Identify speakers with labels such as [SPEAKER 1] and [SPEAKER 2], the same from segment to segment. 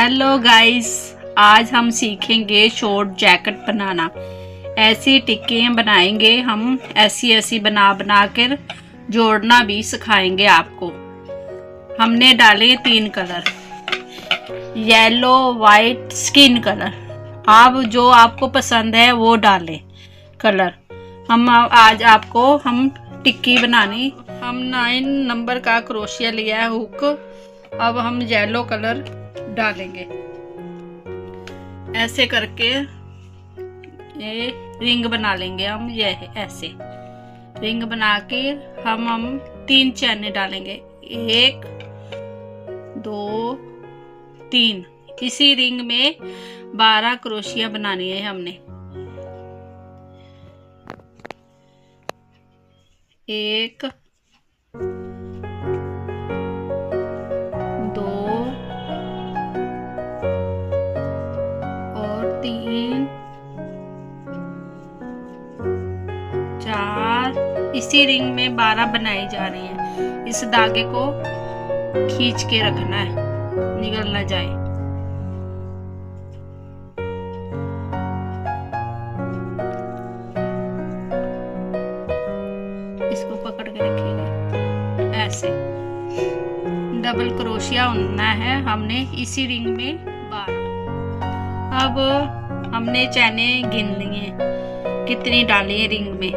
[SPEAKER 1] Hello guys, आज हम सीखेंगे शॉर्ट जैकेट बनाना। ऐसी टिक्कियाँ बनाएंगे हम, ऐसी बना कर जोड़ना भी सिखाएंगे आपको। हमने डाले 3 colour, yellow, white, skin colour. आप जो आपको पसंद है वो डालें कलर। आज आपको हम टिक्की बनानी। हम 9 नंबर का क्रोशिया लिया है हुक। अब हम येलो कलर डालेंगे। ऐसे करके ये रिंग बना लेंगे हम। ये ऐसे रिंग बना के हम 3 चैने डालेंगे। 1 2 3। इसी रिंग में 12 क्रोशिया बनानी है हमने। 1 2 और 3 4। इसी रिंग में 12 बनाई जा रही है। इस धागे को खींच के रखना है, निकल ना जाए। इसको पकड़ के रखिएगा। ऐसे डबल क्रोशिया उनना है हमने इसी रिंग में 12। अब हमने चैने गिन लिए, कितनी डाली है रिंग में।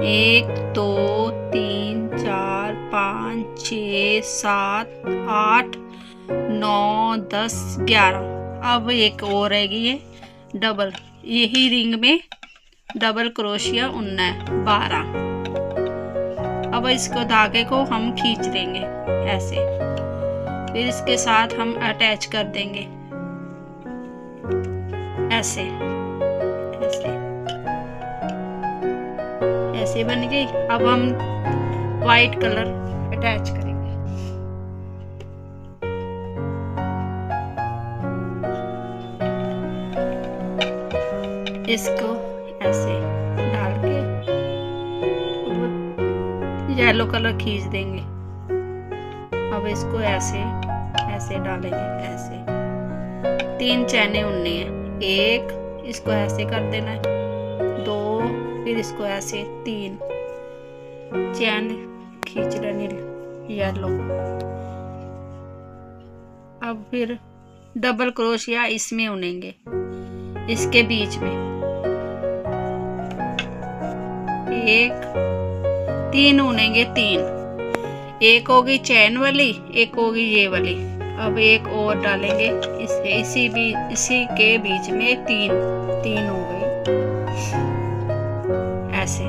[SPEAKER 1] 1 2 3 4 5 6 7 8 9 10 11। अब एक और रहेगी ये डबल। यही रिंग में डबल क्रोशिया उनना है 12। अब इसको धागे को हम खींच देंगे ऐसे, फिर इसके साथ हम अटैच कर देंगे ऐसे ऐसे ऐसे बन गई। अब हम वाइट कलर अटैच करेंगे। इसको ऐसे डाल के येलो कलर खींच देंगे। अब इसको ऐसे ऐसे डालेंगे। ऐसे 3 चैने उनने हैं। 1 इसको ऐसे कर देना है, 2 फिर इसको ऐसे, 3 चैन खींच लेनी येलो। अब फिर डबल क्रोशिया इसमें उनेंगे, इसके बीच में 3 उनेंगे। 3 एक होगी चैन वाली, एक होगी ये वाली। अब एक और डालेंगे इसी के बीच में 3 हो गई ऐसे।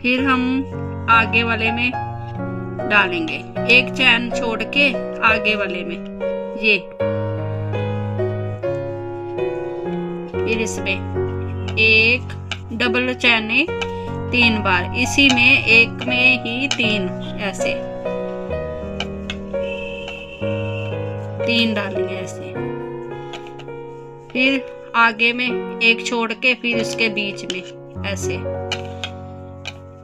[SPEAKER 1] फिर हम आगे वाले में डालेंगे, एक चैन छोड़ के आगे वाले में ये। फिर इसमें एक डबल चैने 3 बार, इसी में एक में ही 3 ऐसे 3 डालेंगे ऐसे। फिर आगे में एक छोड़ के फिर इसके बीच में ऐसे,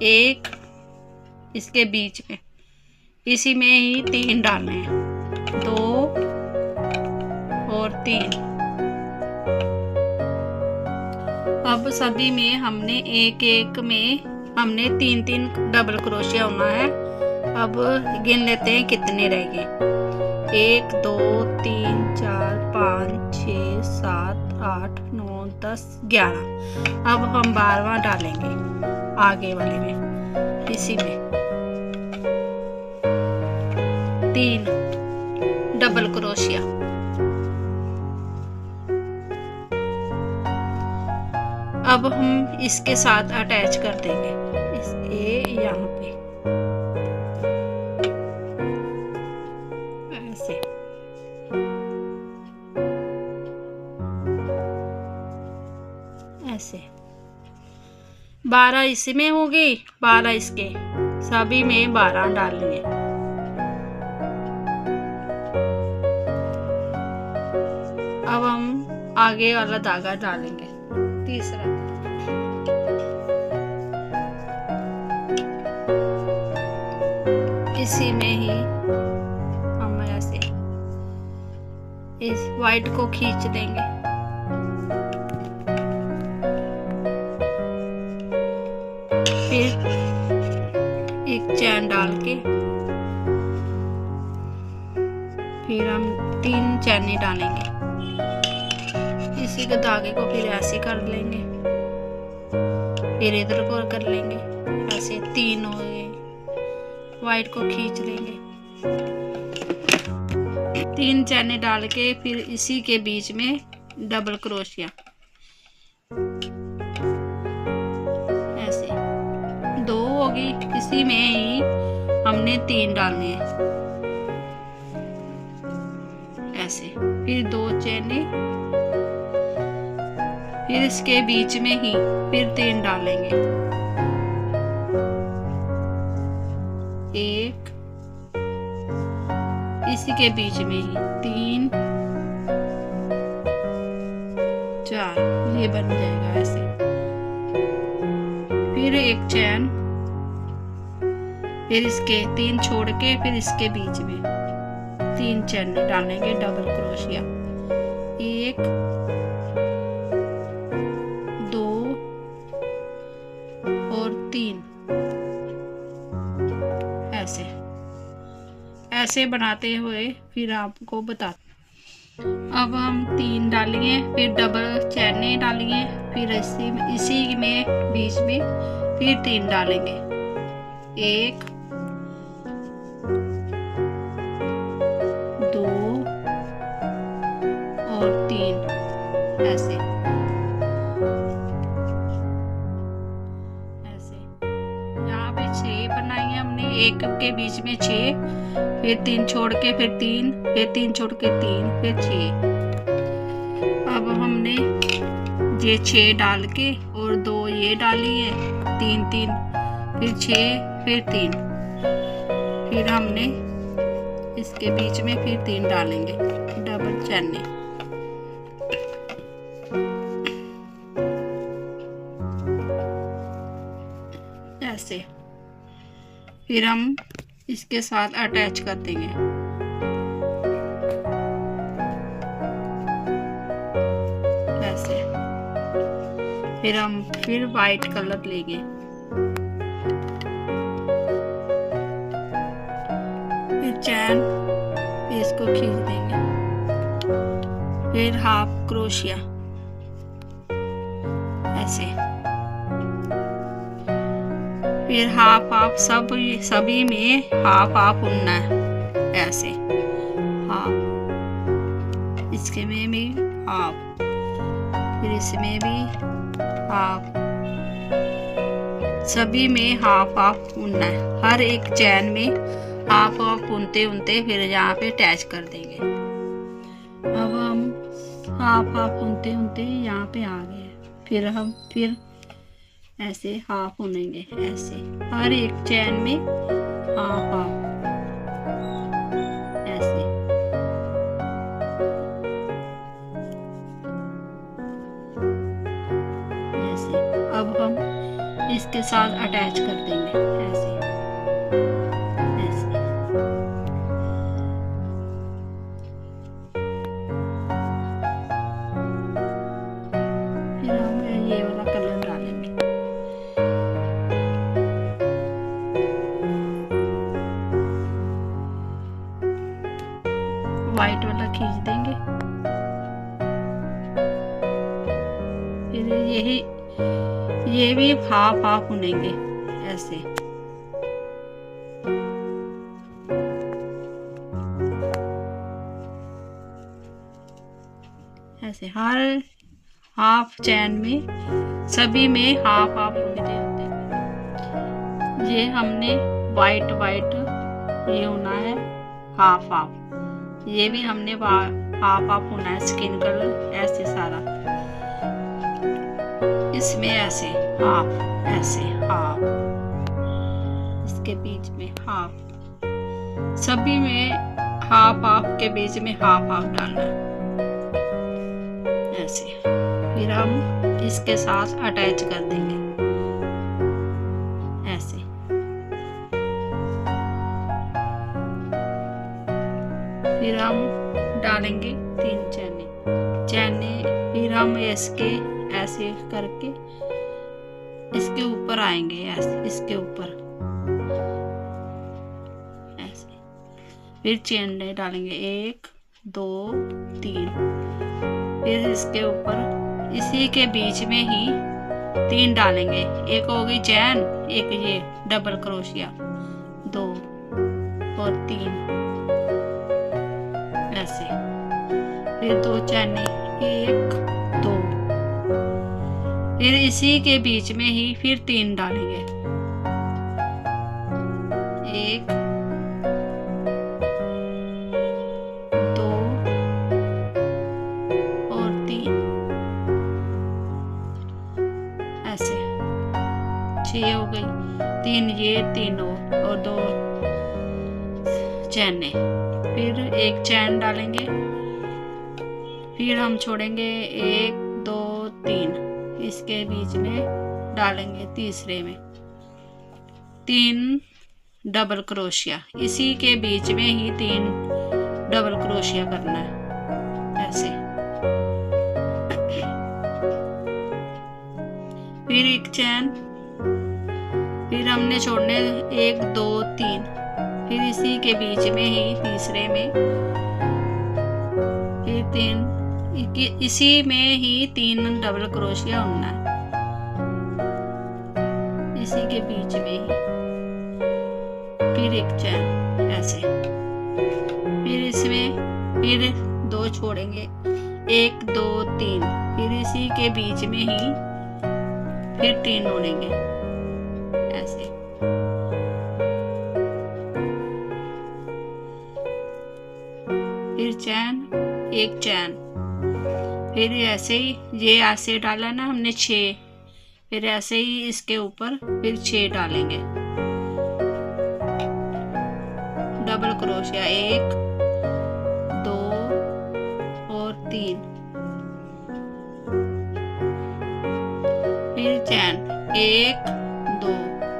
[SPEAKER 1] एक इसके बीच में, इसी में ही 3 डालने हैं। 2 और 3। अब सभी में हमने एक में हमने 3 डबल क्रोशिया होना है। अब गिन लेते हैं कितने रह गए। 1 2 3 4 5 6 7 8 9 10 11। अब हम 12वां डालेंगे आगे वाले में, इसी में 3 डबल क्रोशिया। अब हम इसके साथ अटैच कर देंगे यहाँ पे ऐसे। ऐसे 12 इसमें होगी, 12 इसके, सभी में 12 डालेंगे। अब हम आगे वाला धागा डालेंगे, तीसरा। इसी में ही हम ऐसे वाइट को खींच देंगे। फिर एक चैन डाल के फिर हम 3 चैने डालेंगे। इसी के धागे को फिर ऐसे कर लेंगे, फिर इधर को कर लेंगे, ऐसे 3 हो गए। वाइट को खींच लेंगे, 3 चैने डाल के फिर इसी के बीच में डबल क्रोशिया, ऐसे 2 होगी। इसी में ही हमने 3 डालने हैं, ऐसे। फिर 2 चैने, फिर इसके बीच में ही फिर 3 डालेंगे, 1, इसी के बीच में ही 3, 4, ये बन जाएगा ऐसे। फिर एक चैन, फिर इसके 3 छोड़ के फिर इसके बीच में 3 चैन डालेंगे डबल क्रोशिया, 1, 2 और 3, ऐसे ऐसे बनाते हुए फिर आपको बता। अब हम 3 डालेंगे, फिर डबल चैने डालेंगे, फिर इसी में बीच में फिर 3 डालेंगे, 1, 2 और 3, ऐसे ऐसे। यहाँ पे 6 बनाई है हमने, 1 के बीच में 6, फिर 3 छोड़ के फिर 3, फिर 3 छोड़ के 3, फिर 6। अब हमने ये 6 डाल के और 2 ये डाली है, 3 3, फिर 6, फिर 3, फिर हमने इसके बीच में फिर 3 डालेंगे डबल चैने, ऐसे। फिर हम इसके साथ अटैच कर देंगे, ऐसे। फिर हम फिर वाइट कलर लेंगे, फिर चैन, फिर इसको खींच देंगे, फिर हाफ क्रोशिया, ऐसे। फिर हाफ सभी में हाफ बुनना है, ऐसे। हाफ, इसके में भी हाफ, फिर इसमें भी हाफ, सभी में हाफ बुनना है। हर एक चैन में हाफ बुनते बुनते फिर यहाँ पे अटैच कर देंगे। अब हम हाफ बुनते बुनते यहाँ पे आ गए, फिर हम फिर ऐसे हाफ बुनेंगे, ऐसे हर एक चैन में हाफ, ऐसे। ऐसे अब हम इसके साथ अटैच कर देंगे, ऐसे ऐसे। फिर हम ये वाला कलर डालेंगे, वाइट वाला खींच देंगे, फिर ये भी हाफ बुनेंगे, ऐसे। ऐसे हर हाफ चैन में सभी में हाफ बुनते होते हैं। ये हमने वाइट ये होना है हाफ, ये भी हमने हाफ होना है स्किन कलर, ऐसे सारा। इसमें ऐसे हाफ, ऐसे हाफ, इसके बीच में हाफ, सभी में हाफ के बीच में हाफ डालना है, ऐसे। फिर हम इसके साथ अटैच कर देंगे, ऐसे। फिर हम डालेंगे 3 चैने, हम इसके ऐसे करके इसके ऊपर आएंगे, ऐसे इसके ऊपर ऐसे, फिर चेन डालेंगे 1 2 3, फिर इसके ऊपर इसी के बीच में ही 3 डालेंगे। एक हो गई चैन, एक ये डबल क्रोशिया, 2 और 3 ऐसे, फिर 2 चैने 1 2, फिर इसी के बीच में ही फिर 3 डालेंगे, 1 2 और 3 ऐसे, 6 हो गई, 3 ये 3 और 2 चैने, फिर एक चैन डालेंगे, फिर हम छोड़ेंगे 1 2 3, इसके बीच में डालेंगे तीसरे में 3 डबल क्रोशिया, इसी के बीच में ही 3 डबल क्रोशिया करना है ऐसे, फिर एक चैन, फिर हमने छोड़ने 1 2 3, फिर इसी के बीच में ही तीसरे में फिर 3, इसी में ही 3 डबल क्रोशिया होना है, इसी के बीच में ही, फिर एक चैन ऐसे, फिर इसमें फिर 2 छोड़ेंगे 1 2 3, फिर इसी के बीच में ही फिर 3 जोड़ेंगे ऐसे, फिर चैन, एक चैन, फिर ऐसे ही ये ऐसे डाला ना हमने 6, फिर ऐसे ही इसके ऊपर फिर 6 डालेंगे डबल क्रोशिया, 1 2 और 3, फिर चैन 1 2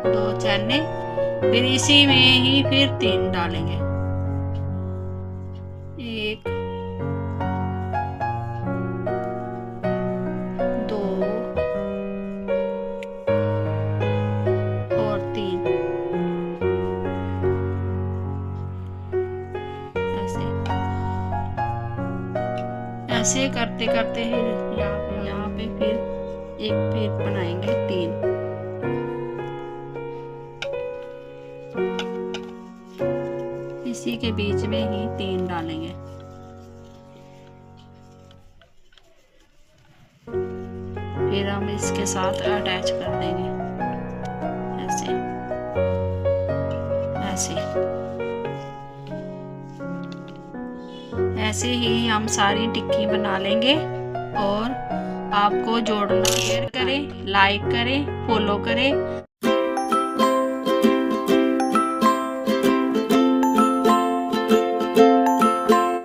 [SPEAKER 1] 2 चैने, फिर इसी में ही फिर 3 डालेंगे, 1 2 और 3 ऐसे, ऐसे करते करते फिर यहाँ पे फिर एक फिर बनाएंगे 3, इसी के बीच में ही 3 डालेंगे, फिर हम इसके साथ अटैच कर देंगे ऐसे ऐसे, ऐसे ही हम सारी टिक्की बना लेंगे। और आपको जोड़ना, शेयर करें, लाइक करें, फॉलो करें।